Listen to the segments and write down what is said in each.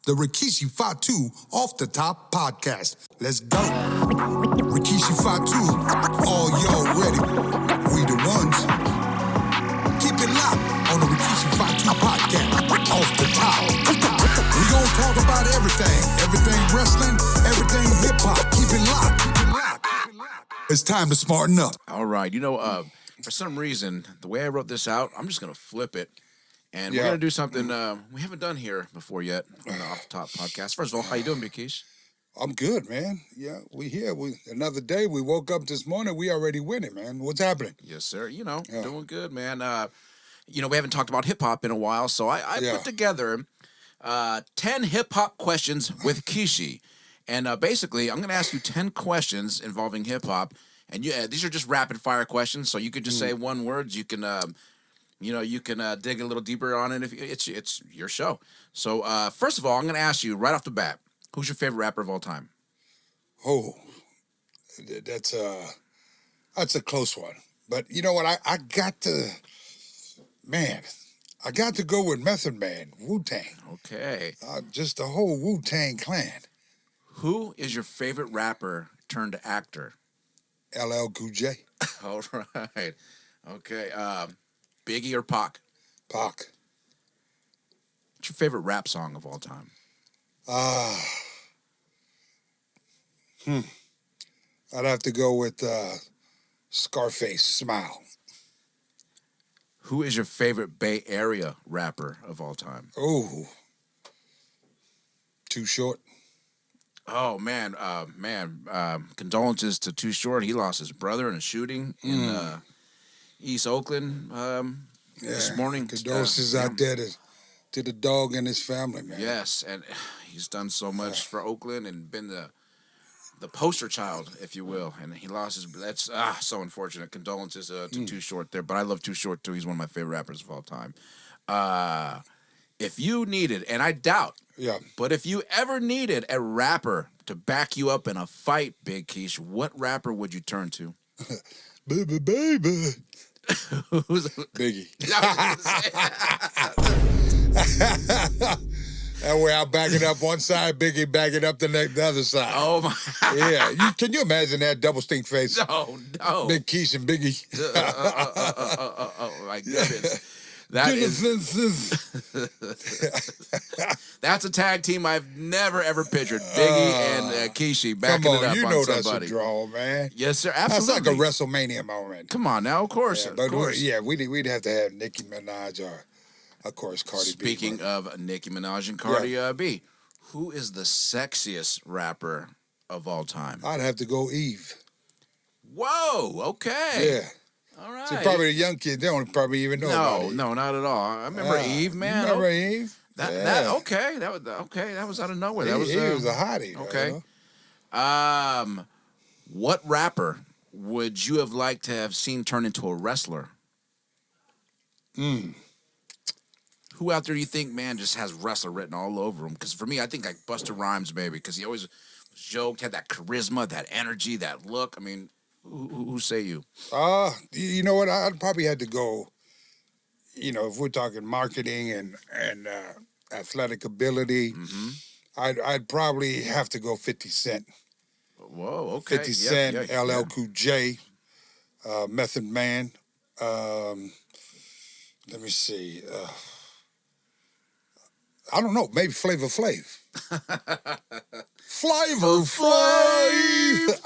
the Rikishi Fatu Off the Top podcast. Let's go. Rikishi Fatu, all y'all ready? We the ones. Keep it locked on the Rikishi Fatu podcast. Off the top. We gon' talk about everything wrestling, everything hip hop. Keep it locked. It's time to smarten up. All right, for some reason, the way I wrote this out, I'm just gonna flip it. And we're going to do something we haven't done here before yet on the Off the Top podcast. First of all, how you doing, Rikishi? I'm good, man. Yeah, we here. Another day. We woke up this morning. We already winning, man. What's happening? Yes, sir. Doing good, man. We haven't talked about hip-hop in a while, so I put together 10 hip-hop questions with Kishi. And basically, I'm going to ask you 10 questions involving hip-hop. And these are just rapid-fire questions, so you could just say one word. You can... you can dig a little deeper on it if it's your show. So, first of all, I'm going to ask you right off the bat, who's your favorite rapper of all time? Oh, that's a close one. But you know what? I got to go with Method Man, Wu-Tang. Okay. Just the whole Wu-Tang clan. Who is your favorite rapper turned actor? LL Cool J. All right. Okay. Biggie or Pac? Pac. What's your favorite rap song of all time? I'd have to go with Scarface, Smile. Who is your favorite Bay Area rapper of all time? Oh, Too Short. Oh, man. Condolences to Too Short. He lost his brother in a shooting in East Oakland this morning. Condolences out there to the dog and his family, man. Yes, and he's done so much for Oakland and been the poster child, if you will. And he lost his... That's so unfortunate. Condolences to Too Short there. But I love Too Short, too. He's one of my favorite rappers of all time. If you needed, and I doubt, but if you ever needed a rapper to back you up in a fight, Big Keish, what rapper would you turn to? Baby. Who's Biggie. That way I'll back it up one side, Biggie back it up the other side. Oh, my. Yeah. Can you imagine that double stink face? No. Big Keish and Biggie. Oh, my goodness. That's a tag team I've never, ever pictured. Biggie and Kishi backing it up you on know somebody. That's a draw, man. Yes, sir. Absolutely. That's like a WrestleMania moment. Come on now, of course. Yeah, we'd have to have Nicki Minaj or, of course, Cardi B. Speaking of Nicki Minaj and Cardi B, who is the sexiest rapper of all time? I'd have to go Eve. Whoa, okay. Yeah. All right. So probably the young kid, they don't probably even know about Eve. No, not at all. I remember Eve, man. You remember Eve? That was out of nowhere. That was he was a hottie. Okay. What rapper would you have liked to have seen turn into a wrestler? Who out there do you think, man, just has wrestler written all over him? Because for me, I think like Busta Rhymes, maybe, because he always was joked, had that charisma, that energy, that look. I mean, who say you? You know what? I'd probably have to go, if we're talking marketing and athletic ability, I'd probably have to go 50 Cent. Whoa, okay. 50 Cent, LL Cool J, Method Man. Let me see. I don't know. Maybe Flavor Flav. Flavor Flav.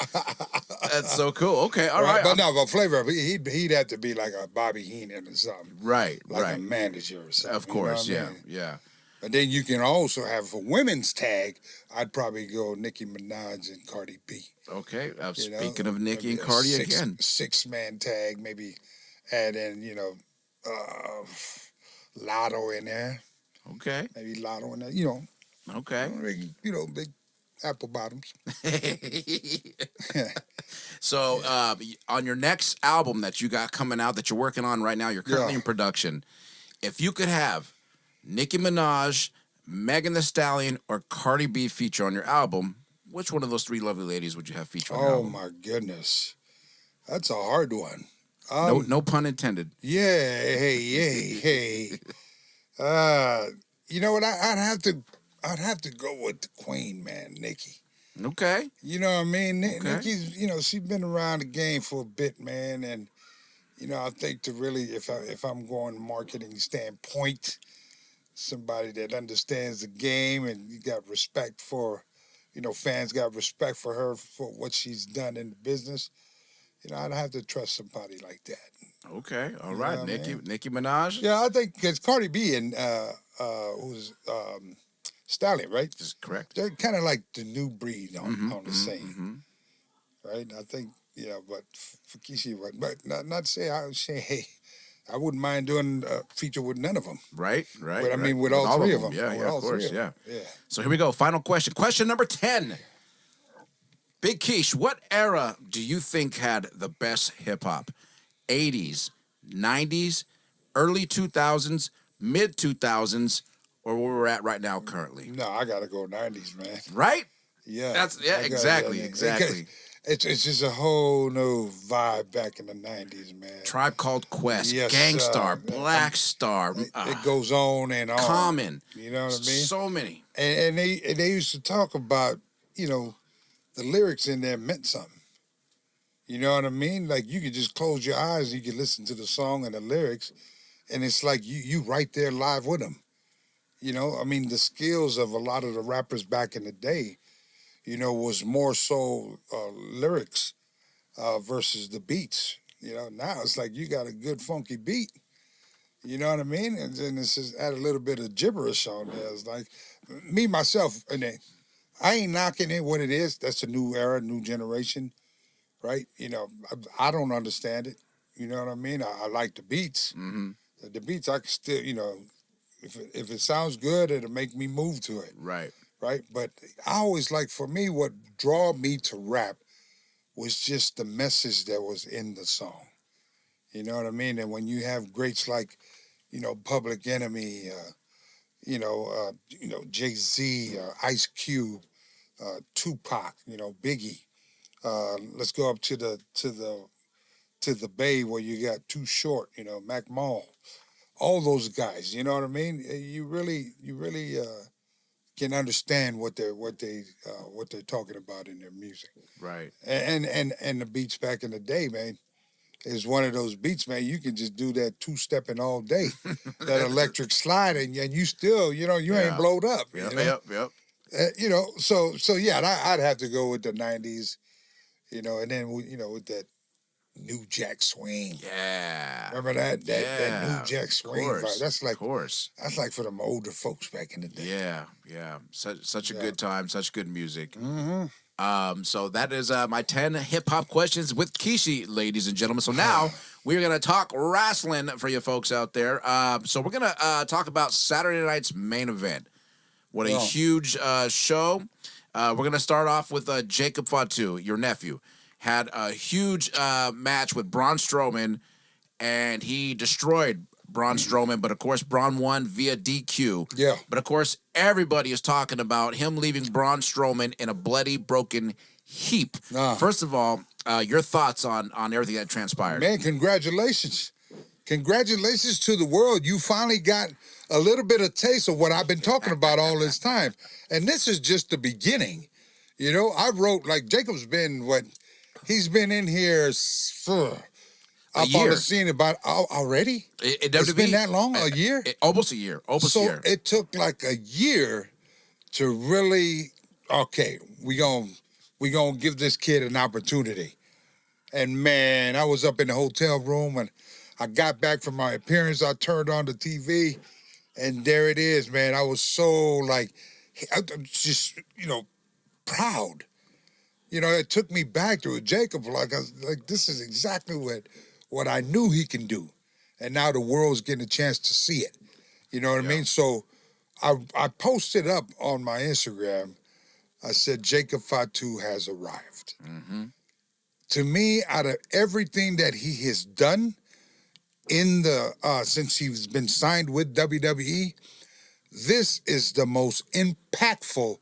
That's so cool. Okay, all right. But Flavor, he'd have to be like a Bobby Heenan or something. Right, like a manager or something. Of course, you know what I mean? yeah. But then you can also have for women's tag, I'd probably go Nicki Minaj and Cardi B. Okay, speaking of Nicki and Cardi again. 6-man tag, maybe add in, Lotto in there. Okay. Maybe Lotto in there, Okay. Big apple bottoms. So, on your next album that you got coming out, that you're working on right now, you're currently in production. If you could have Nicki Minaj, Megan Thee Stallion, or Cardi B feature on your album, which one of those three lovely ladies would you have feature on your album? Oh, my goodness. That's a hard one. No pun intended. Yeah, hey. You know what? I'd have to I'd have to go with the queen, man, Nikki. Okay. You know what I mean? Okay. Nikki's, she's been around the game for a bit, man, and I think to really, if I'm going marketing standpoint, somebody that understands the game and you got respect for, fans got respect for her for what she's done in the business. I'd have to trust somebody like that. Okay, all right, Nicki Minaj. Yeah, I think because Cardi B and who's Stallion, right? That's correct. They're kind of like the new breed on the scene, right? I think, but for Rikishi, but not to say hey, I wouldn't mind doing a feature with none of them. Right. But I mean, with all three of them. Yeah, of course, yeah. Yeah. So here we go. Final question. Question number 10. Big Keish, what era do you think had the best hip hop? 80s, 90s, early 2000s, mid 2000s, or where we're at right now currently? No, I gotta go 90s, man. Right? Yeah. Exactly. It's just a whole new vibe back in the 90s, man. Tribe Called Quest, Yes, Gangstar, Black Star. It goes on and on. Common. You know what I mean? So many. And they used to talk about, the lyrics in there meant something. You know what I mean? Like you could just close your eyes, you could listen to the song and the lyrics, and it's like you right there live with them. I mean, the skills of a lot of the rappers back in the day, was more so lyrics versus the beats. Now it's like you got a good funky beat. You know what I mean? And then it's just add a little bit of gibberish on there. It's like me, myself, and I ain't knocking it what it is. That's a new era, new generation, right? I don't understand it. You know what I mean? I like the beats. Mm-hmm. The beats, I can still, if it sounds good, it'll make me move to it. Right. Right? But I always like, for me, what drew me to rap was just the message that was in the song. You know what I mean? And when you have greats like, Public Enemy, Jay-Z, Ice Cube, Tupac, Biggie. Let's go up to the Bay where you got Too Short, Mac Mall. All those guys, you know what I mean? You really can understand what they're talking about in their music. Right. And the beats back in the day, man, is one of those beats, man. You can just do that two-stepping all day, that electric slide, and you still, you ain't blowed up. Yep. So yeah, I'd have to go with the 90s, and then with that New Jack Swing. Yeah. Remember that New Jack Swing vibe? That's like, of course. That's like for them older folks back in the day. Yeah. Such a good time, such good music. Mm-hmm. So that is my 10 hip hop questions with Kishi, ladies and gentlemen. So now we're gonna talk wrestling for you folks out there. So we're gonna talk about Saturday night's main event. What a huge show. We're gonna start off with Jacob Fatu, your nephew. Had a huge match with Braun Strowman, and he destroyed Braun Strowman, but of course, Braun won via DQ. Yeah. But of course, everybody is talking about him leaving Braun Strowman in a bloody, broken heap. First of all, your thoughts on everything that transpired. Man, congratulations. Congratulations to the world. You finally got a little bit of taste of what I've been talking about all this time. And this is just the beginning. I wrote, like, Jacob's been he's been in here up on the scene about already? It's been that long? A year? Almost a year. So it took like a year to really, okay, we gonna give this kid an opportunity. And man, I was up in the hotel room and I got back from my appearance. I turned on the TV and there it is, man. I was so like, just, proud. It took me back to it. Jacob, like this is exactly what I knew he can do. And now the world's getting a chance to see it. You know what I mean? So I posted up on my Instagram, I said, Jacob Fatu has arrived. Mm-hmm. To me, out of everything that he has done in since he's been signed with WWE, this is the most impactful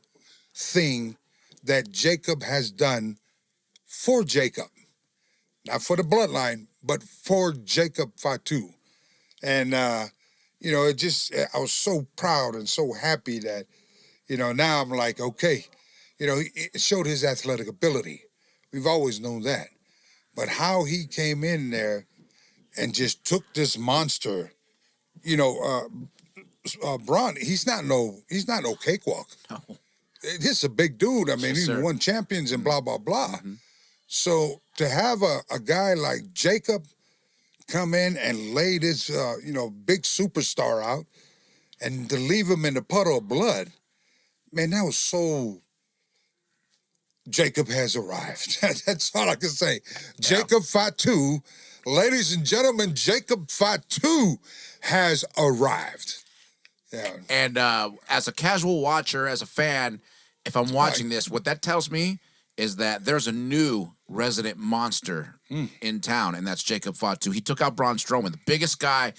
thing that Jacob has done for Jacob. Not for the bloodline, but for Jacob Fatu. And, I was so proud and so happy that, Now I'm like, okay, it showed his athletic ability. We've always known that. But how he came in there and just took this monster, Braun, he's not no cakewalk. No. This is a big dude. I mean, Yes, he's sir. won champions and blah, blah, blah. Mm-hmm. So to have a guy like Jacob come in and lay this, big superstar out and to leave him in the puddle of blood, man, that was so... Jacob has arrived. That's all I can say. Yeah. Jacob Fatu, ladies and gentlemen, Jacob Fatu has arrived. Yeah. And as a casual watcher, as a fan, if I'm watching this, what that tells me is that there's a new resident monster in town, and that's Jacob Fatu. He took out Braun Strowman, the biggest guy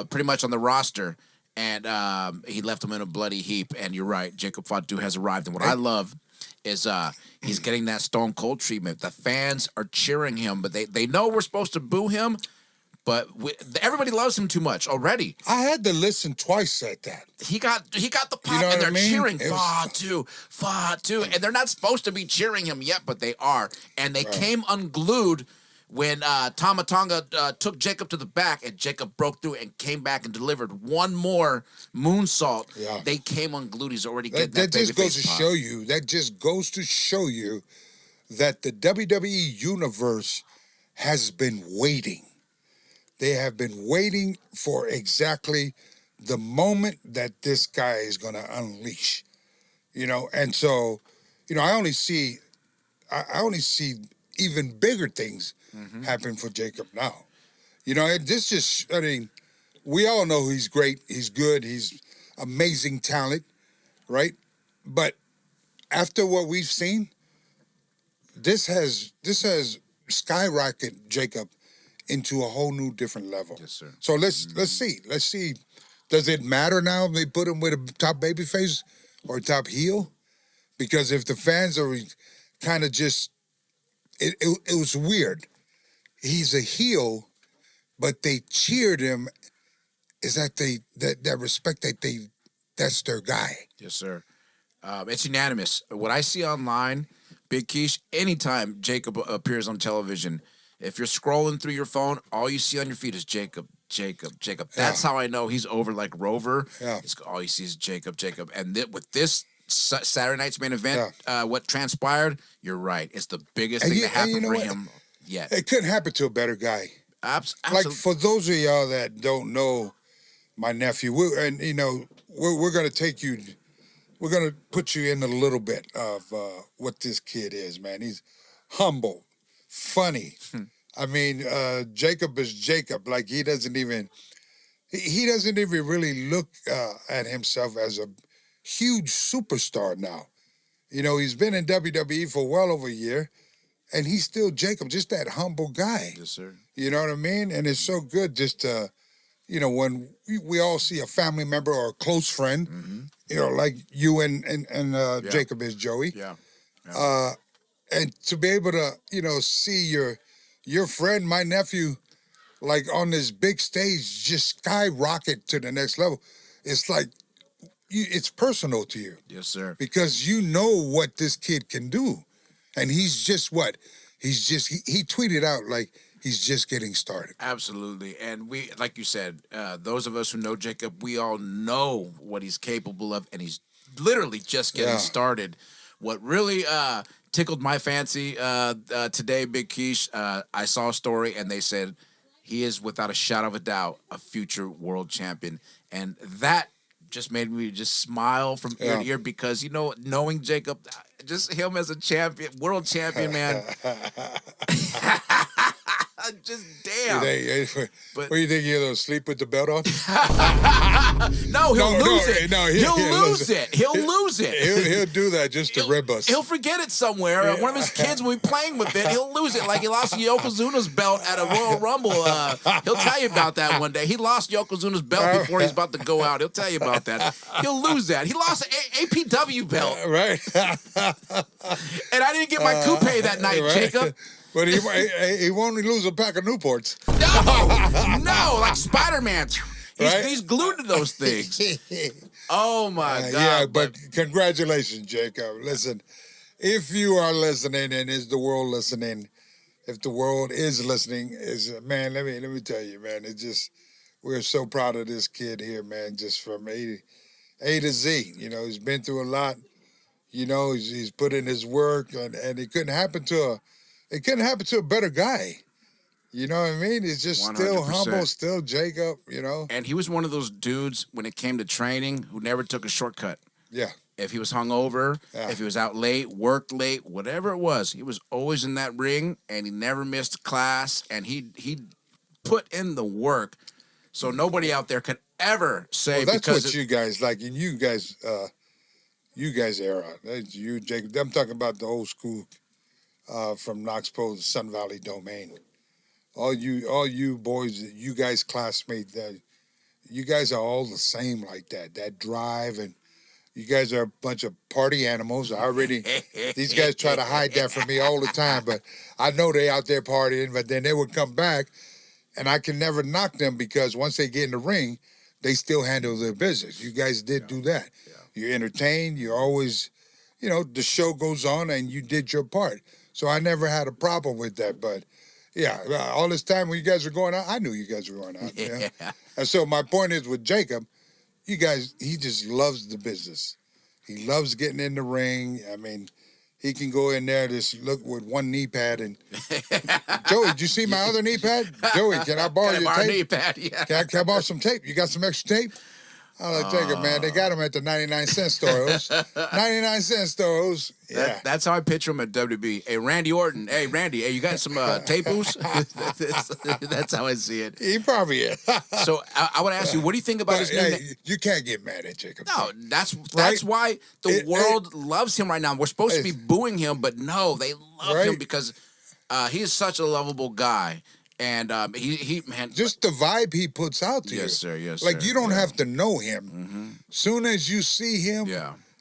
pretty much on the roster, and he left him in a bloody heap. And you're right, Jacob Fatu has arrived. And what I love is he's getting that Stone Cold treatment. The fans are cheering him, but they know we're supposed to boo him, but everybody loves him too much already. I had to listen twice at that. He got the pop, and they're cheering Fatu, and they're not supposed to be cheering him yet, but they are. And they came unglued when Tama Tonga took Jacob to the back, and Jacob broke through and came back and delivered one more moonsault. Yeah. They came unglued. He's already getting that baby face pop. That just goes to show you that the WWE Universe has been waiting. They have been waiting for exactly the moment that this guy is going to unleash. And so, I only see even bigger things happen for Jacob now. We all know he's great, he's good, he's amazing talent, right? But after what we've seen, this has skyrocketed Jacob into a whole new different level. Yes, sir. So let's see. Let's see. Does it matter now if they put him with a top babyface or top heel? Because if the fans are kind of just, it was weird. He's a heel, but they cheered him. Is that that respect that's their guy? Yes, sir. It's unanimous. What I see online, Big Keish, anytime Jacob appears on television, if you're scrolling through your phone, all you see on your feed is Jacob. That's how I know he's over like Rover. Yeah. All you see is Jacob. And with this Saturday night's main event, what transpired, you're right. It's the biggest thing that happened for him yet. It couldn't happen to a better guy. Absolutely. Like, for those of y'all that don't know my nephew, we're going to take you, we're going to put you in a little bit of what this kid is, man. He's humble, funny. I mean, Jacob is Jacob. Like, he doesn't even really look at himself as a huge superstar now. He's been in WWE for well over a year, and he's still Jacob, just that humble guy. Yes, sir. You know what I mean? And it's so good just to, when we all see a family member or a close friend, like you and Jacob is, Joey. Yeah. And to be able to, see your friend, my nephew, like on this big stage, just skyrocket to the next level. It's like, it's personal to you. Yes, sir. Because you know what this kid can do. And he's just he tweeted out like he's just getting started. Absolutely. And we, like you said, those of us who know Jacob, we all know what he's capable of, and he's literally just getting started. What really tickled my fancy today, Big Keish, I saw a story and they said he is without a shadow of a doubt a future world champion. And that just made me just smile from ear to ear because, knowing Jacob, just him as a champion, world champion, man. Just damn. What do you think, he'll sleep with the belt on? No, he'll lose it. He'll lose it. He'll do that just to rib us. He'll forget it somewhere. Yeah. One of his kids will be playing with it. He'll lose it like he lost Yokozuna's belt at a Royal Rumble. He'll tell you about that one day. He lost Yokozuna's belt before he's about to go out. He'll tell you about that. He'll lose that. He lost an APW belt. Right. And I didn't get my coupe that night, Jacob. But he won't lose a pack of Newports. No, like Spider-Man. Right? He's glued to those things. Oh my God! Yeah, but congratulations, Jacob. Listen, if you are listening, and is the world listening? If the world is listening, man, let me tell you, man. It's just we're so proud of this kid here, man. Just from A to Z. You know, he's been through a lot. You know, he's put in his work, and it couldn't happen to a better guy. You know what I mean? He's just still 100%. humble, still Jacob. You know, and he was one of those dudes when it came to training who never took a shortcut. yeah. If he was hungover, if he was out late, worked late, whatever it was, he was always in that ring, and he never missed class, and he put in the work. So nobody out there could ever say Well, that's because what you guys like, and you guys era. That's you, Jacob. I'm talking about the old school from Knoxville to Sun Valley Domain. All you boys, you guys classmates, you guys are all the same like that. That drive, and you guys are a bunch of party animals. These guys try to hide that from me all the time, but I know they out there partying. But then they would come back, and I can never knock them because once they get in the ring, they still handle their business. You guys did do that. Yeah. You entertain. You're always, you know, the show goes on, and you did your part. So I never had a problem with that. But yeah, all this time when you guys were going out, I knew you guys were going out. Yeah. And so my point is with Jacob, you guys, he just loves the business. He loves getting in the ring. I mean, he can go in there, just look with one knee pad and Joey, did you see my other knee pad? Joey, can I borrow your tape? knee pad, yeah. Can I borrow some tape? You got some extra tape? I like, take it, man. They got them at the 99-cent stores. 99-cent stores. Yeah. That's how I picture him at WB. Hey, Randy Orton. Hey, Randy. Hey, you got some tape-oos? That's how I see it. He probably is. So I want to ask you, what do you think about his new name? You can't get mad at Jacob. No, that's why the world loves him right now. We're supposed to be booing him, but no, they love him because he is such a lovable guy. And he man, just the vibe he puts out to you. Yes, sir. Yes, like sir. You don't have to know him. Mm-hmm. Soon as you see him,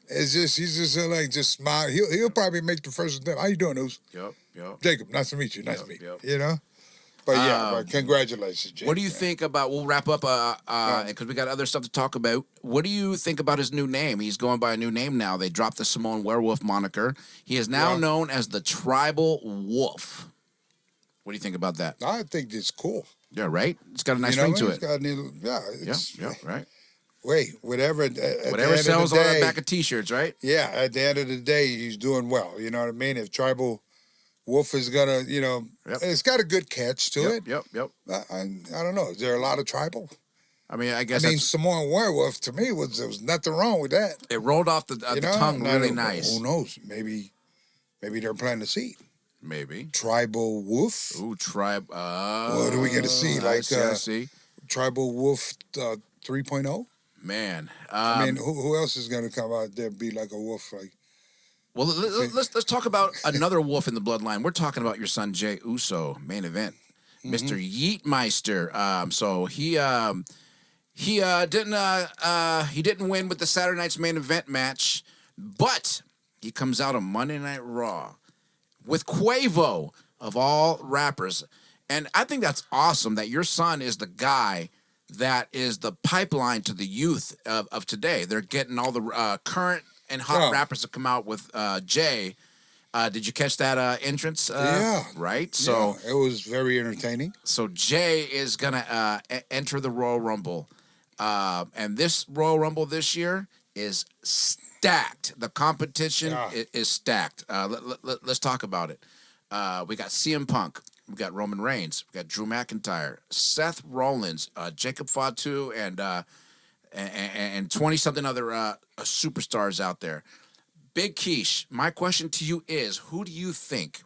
he's just like just smile. He'll probably make the first step. How you doing, Oos? Yep. Jacob, nice to meet you. Nice to meet you. You know. But but congratulations, Jacob. What do you think about? We'll wrap up because we got other stuff to talk about. What do you think about his new name? He's going by a new name now. They dropped the Samoan Werewolf moniker. He is now known as the Tribal Wolf. What do you think about that? I think it's cool. Yeah, right? It's got a nice ring to it. Right. Wait, whatever sells on the back of T-shirts, right? Yeah, at the end of the day, he's doing well. You know what I mean? If Tribal Wolf is going to, it's got a good catch to it. Yep. I don't know. Is there a lot of Tribal? I mean, I guess. Samoan Werewolf, to me, there was nothing wrong with that. It rolled off the tongue really nice. Who knows? Maybe they're planting a seed. Maybe. Tribal Wolf. Ooh, tribe. What are we going to see? I see. Tribal Wolf 3.0? Man. Who else is going to come out there and be like a wolf? Well, let's talk about another wolf in the bloodline. We're talking about your son, Jey Uso, main event. Mr. Yeetmeister. So he didn't win with the Saturday night's main event match, but he comes out on Monday Night Raw with Quavo, of all rappers. And I think that's awesome that your son is the guy that is the pipeline to the youth of today. They're getting all the current and hot rappers to come out with Jay. Did you catch that entrance? Yeah. Right? So it was very entertaining. So Jay is going to enter the Royal Rumble. And this Royal Rumble this year is stacked. The competition is stacked. Let's talk about it. We got CM Punk. We got Roman Reigns. We got Drew McIntyre, Seth Rollins, Jacob Fatu, and 20-something other superstars out there. Big Keish, my question to you is, who do you think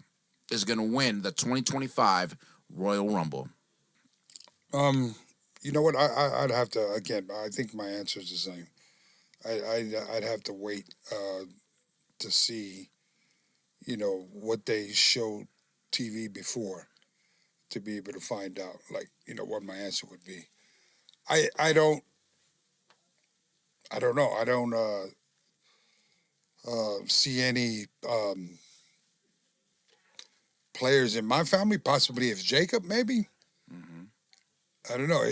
is going to win the 2025 Royal Rumble? You know what? I'd have to, again, I think my answer is the same. I'd have to wait to see, what they showed TV before to be able to find out, what my answer would be. I don't know. I don't see any players in my family. Possibly if Jacob, maybe. Mm-hmm. I don't know.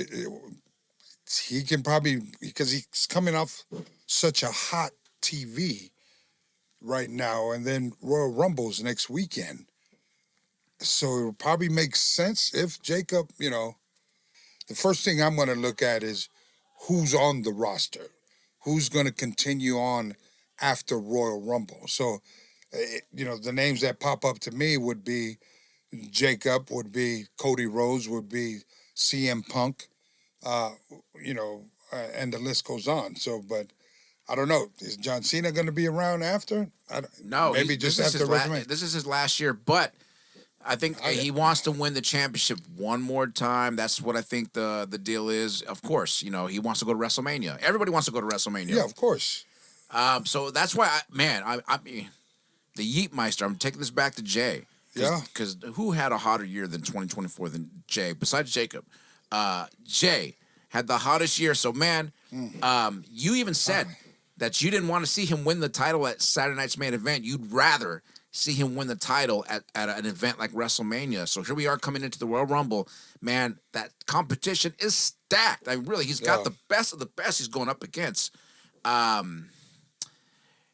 he can probably, because he's coming off such a hot TV right now, and then Royal Rumbles next weekend. So it probably makes sense if Jacob, the first thing I'm going to look at is who's on the roster, who's going to continue on after Royal Rumble. So, the names that pop up to me would be Jacob, would be Cody Rhodes, would be CM Punk, and the list goes on. So, but I don't know. Is John Cena going to be around after? No, maybe just after WrestleMania. This is his last year, but I think he wants to win the championship one more time. That's what I think the deal is. Of course, he wants to go to WrestleMania. Everybody wants to go to WrestleMania. Yeah, of course. So that's why, I mean, the Yeet Meister, I'm taking this back to Jay. Yeah. Because who had a hotter year than 2024 than Jay, besides Jacob? Jay had the hottest year. So, man, you even said that you didn't want to see him win the title at Saturday Night's Main Event. You'd rather see him win the title at an event like WrestleMania. So here we are coming into the Royal Rumble. Man, that competition is stacked. I mean, really, he's got the best of the best he's going up against.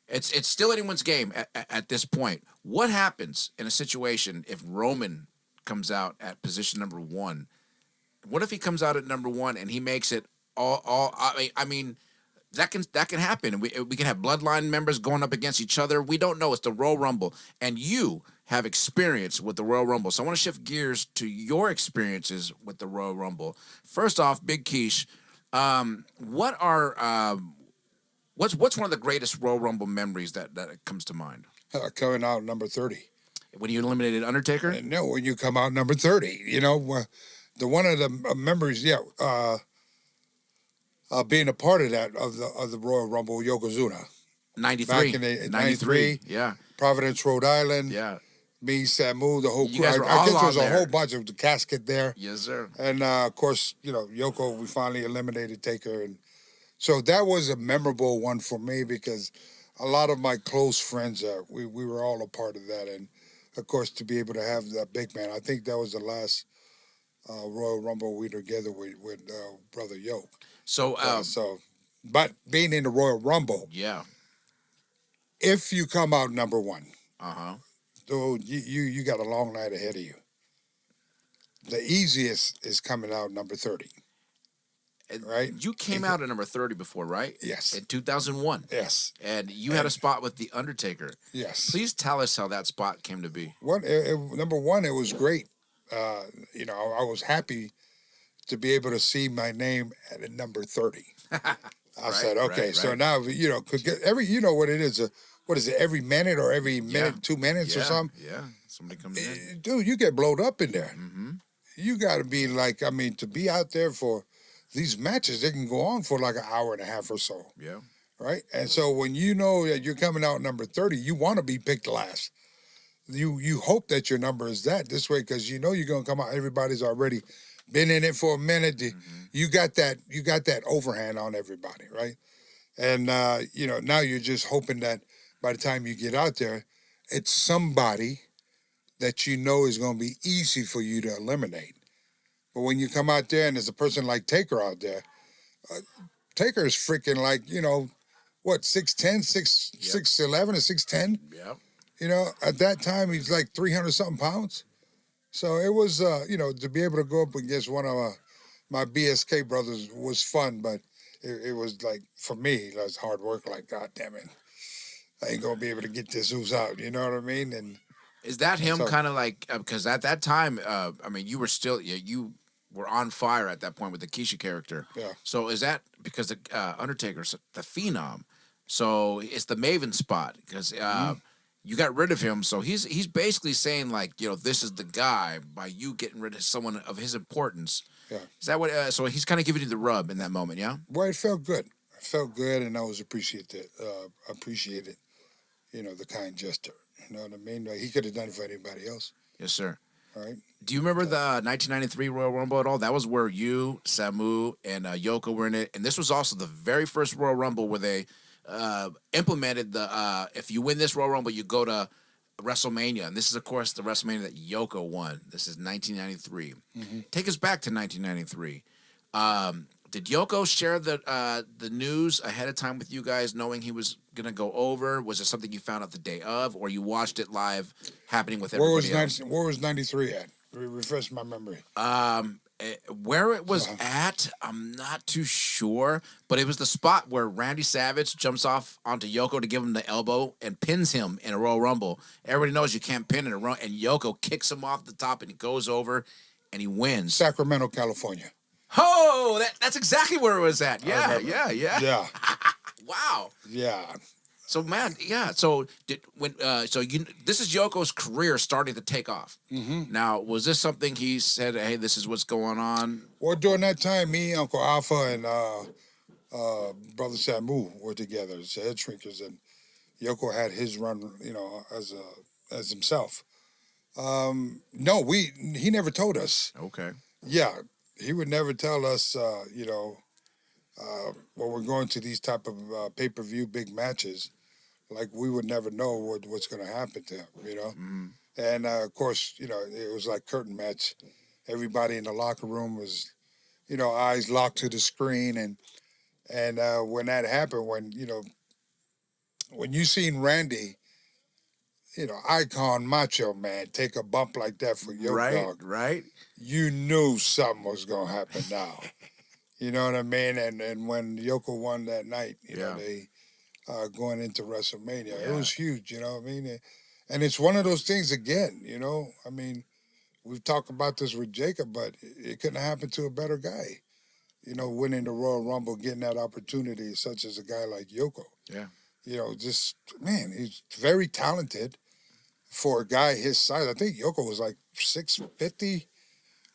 It's still anyone's game at this point. What happens in a situation if Roman comes out at position number 1? What if he comes out at number 1 and he makes it all I mean, that can happen. We can have bloodline members going up against each other. We don't know. It's the Royal Rumble. And you have experience with the Royal Rumble. So I want to shift gears to your experiences with the Royal Rumble. First off, Big Quiche, what's one of the greatest Royal Rumble memories that comes to mind? Coming out number 30. When you eliminated Undertaker? No, when you come out number 30. The one of the memories, being a part of that, of the Royal Rumble, Yokozuna. 93. Back in 93. Yeah. Providence, Rhode Island. Yeah. Me, Samu, the whole You crew. guys were I all guess there was on a there. whole bunch of the casket there. Yes, sir. And, of course, Yoko, we finally eliminated Taker. And so that was a memorable one for me because a lot of my close friends, we were all a part of that. And, of course, to be able to have that big man, I think that was the last Royal Rumble we together with Brother Yoke. So, but being in the Royal Rumble, yeah. if you come out number 1, dude, you got a long night ahead of you. The easiest is coming out number 30. Right? You came out at number 30 before, right? Yes. In 2001. Yes. And you had a spot with The Undertaker. Yes. Please tell us how that spot came to be. Number 1, it was great. I was happy to be able to see my name at number 30. I said, okay, so now, every, what it is, what is it, every minute or every minute, 2 minutes or something? Yeah, somebody comes in. Dude, you get blowed up in there. Mm-hmm. You got to be to be out there for these matches, they can go on for like an hour and a half or so. Yeah. Right? And so when you know that you're coming out number 30, you want to be picked last. You hope that your number is this way because you're going to come out, everybody's already been in it for a minute. You got that overhand on everybody, right? And now you're just hoping that by the time you get out there, it's somebody that is going to be easy for you to eliminate. But when you come out there and there's a person like Taker out there, Taker is freaking 6'10", 6'11", or 6'10". Yep. At that time he's like 300-something pounds. So it was, to be able to go up against one of my BSK brothers was fun, but it was like, for me, it was hard work. Like, God damn it, I ain't going to be able to get this ooze out. You know what I mean? And is that him kind of like, because at that time, you were still, you were on fire at that point with the Keisha character. Yeah. So is that because the Undertaker's the Phenom? So it's the Maven spot because you got rid of him. So he's basically saying this is the guy by you getting rid of someone of his importance. Yeah. Is that what? So he's kind of giving you the rub in that moment, yeah. Well, it felt good. It felt good, and I was appreciated. The kind gesture. You know what I mean? He could have done it for anybody else. Yes, sir. All right. Do you remember the 1993 Royal Rumble at all? That was where you, Samu, and Yoko were in it. And this was also the very first Royal Rumble where they implemented the, if you win this Royal Rumble, you go to WrestleMania. And this is, of course, the WrestleMania that Yoko won. This is 1993. Mm-hmm. Take us back to 1993. Did Yoko share the news ahead of time with you guys, knowing he was gonna go over? Was it something you found out the day of, or you watched it live happening with everybody else? Where was 93 at? Refresh my memory. Where it was at, I'm not too sure, but it was the spot where Randy Savage jumps off onto Yoko to give him the elbow and pins him in a Royal Rumble. Everybody knows you can't pin in a Royal, and Yoko kicks him off the top, and he goes over, and he wins. Sacramento, California. Oh, that's exactly where it was at. Yeah. Yeah. Wow. Yeah. So man, yeah. So this is Yoko's career starting to take off. Mm-hmm. Now, was this something he said? Hey, this is what's going on. Well, during that time, me, Uncle Alpha, and Brother Samu were together as head shrinkers, and Yoko had his run, as himself. No, he never told us. Okay. Yeah, he would never tell us, when we're going to these type of pay-per-view big matches, like we would never know what's going to happen to him, Mm. And of course, it was like curtain match. Everybody in the locker room was, eyes locked to the screen, and when that happened, when you seen Randy, icon Macho Man, take a bump like that for your dog, right, you knew something was gonna happen now. You know what I mean? And when Yoko won that night, they going into WrestleMania, it was huge. You know what I mean? And it's one of those things again. I mean, we've talked about this with Jacob, but it couldn't happen to a better guy. Winning the Royal Rumble, getting that opportunity, such as a guy like Yoko. Yeah. He's very talented for a guy his size. I think Yoko was like 650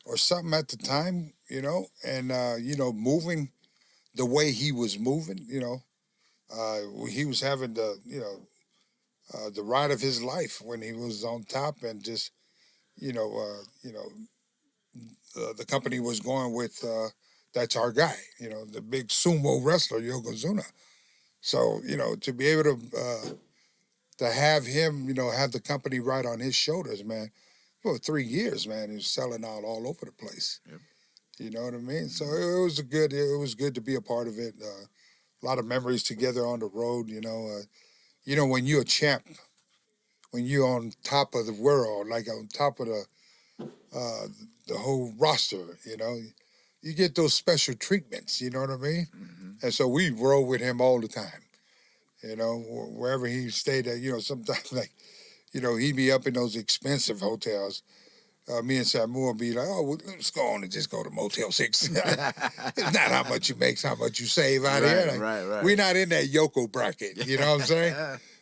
or something at the time, and, moving the way he was moving, he was having the ride of his life when he was on top, and just, the company was going with, that's our guy, the big sumo wrestler, Yokozuna. So, to be able to have him, have the company right on his shoulders, man, for 3 years, man, he was selling out all over the place. Yep. You know what I mean? So it was good to be a part of it. A lot of memories together on the road, when you're a champ, when you're on top of the world, like on top of the whole roster, you get those special treatments, you know what I mean? Mm-hmm. And so we roll with him all the time, wherever he stayed at, sometimes like, he'd be up in those expensive hotels. Me and Samu would be like, oh, well, let's go on and just go to Motel 6. It's not how much you make, it's how much you save out here. Like, right. We're not in that Yoko bracket, you know what I'm saying?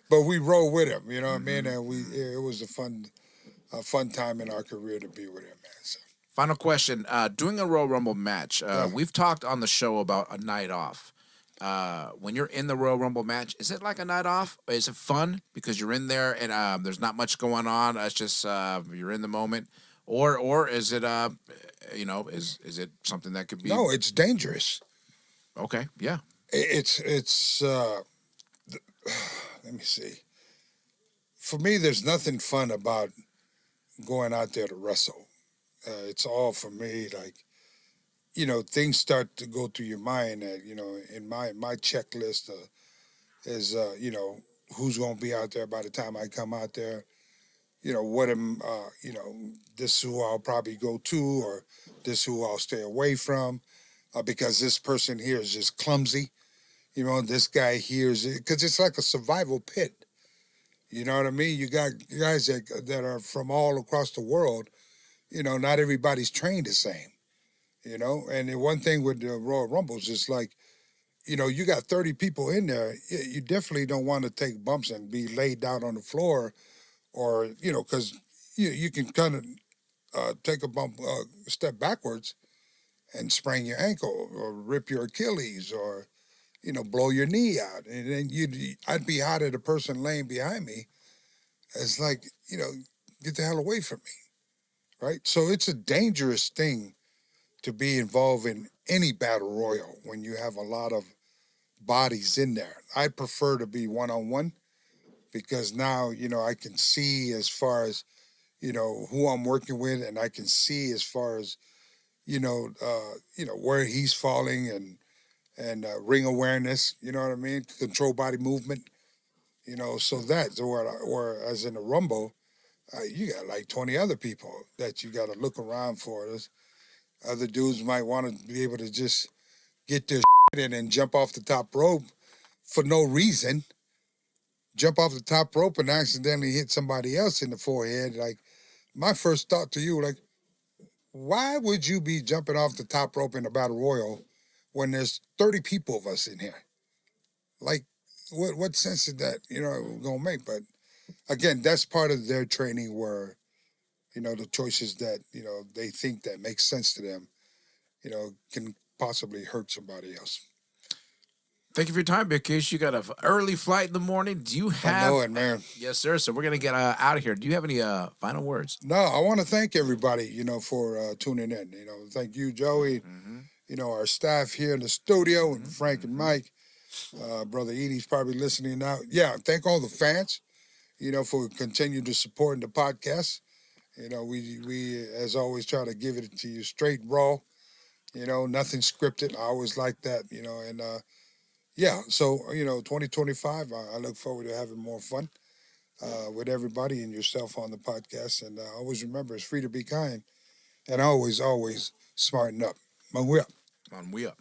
But we roll with him, you know what I mean? And it was a fun time in our career to be with him, man. So. Final question. Doing a Royal Rumble match, we've talked on the show about a night off. When you're in the Royal Rumble match, is it like a night off? Is it fun because you're in there and there's not much going on? It's just you're in the moment. Or is it is it something that could be? No, it's dangerous. Okay, yeah. It's let me see. For me, there's nothing fun about going out there to wrestle. It's all for me like, things start to go through your mind that, in my checklist is who's going to be out there by the time I come out there. What am, this who I'll probably go to, or this who I'll stay away from, because this person here is just clumsy. This guy here is, because it's like a survival pit. You know what I mean? You got guys that are from all across the world. Not everybody's trained the same. And the one thing with the Royal Rumbles is like, you got 30 people in there. You definitely don't want to take bumps and be laid down on the floor. Or, because you can kind of take a bump, step backwards and sprain your ankle or rip your Achilles or, blow your knee out. And then I'd be hot at the person laying behind me. It's like, get the hell away from me, right? So it's a dangerous thing to be involved in any battle royal when you have a lot of bodies in there. I prefer to be one-on-one. Because now, I can see as far as, who I'm working with, and I can see as far as, where he's falling and ring awareness. You know what I mean? Control body movement. So that's whereas in the Rumble, you got like 20 other people that you got to look around for. There's other dudes might want to be able to just get their in and jump off the top rope for no reason. Jump off the top rope and accidentally hit somebody else in the forehead. Like, my first thought to you, like, why would you be jumping off the top rope in a battle royal when there's 30 people of us in here? Like, what sense is that, gonna make? But again, that's part of their training where, the choices that, they think that make sense to them, can possibly hurt somebody else. Thank you for your time, Big Kish. You got an early flight in the morning. Do you have... I know it, man. Yes, sir. So we're going to get out of here. Do you have any final words? No, I want to thank everybody, for tuning in. Thank you, Joey, our staff here in the studio, and Frank and Mike. Brother Edie's probably listening now. Yeah, thank all the fans, for continuing to support the podcast. We as always try to give it to you straight raw, nothing scripted. I always like that, and so 2025, I look forward to having more fun with everybody and yourself on the podcast. And always remember, it's free to be kind, and always smarten up. Man, we up. On we up.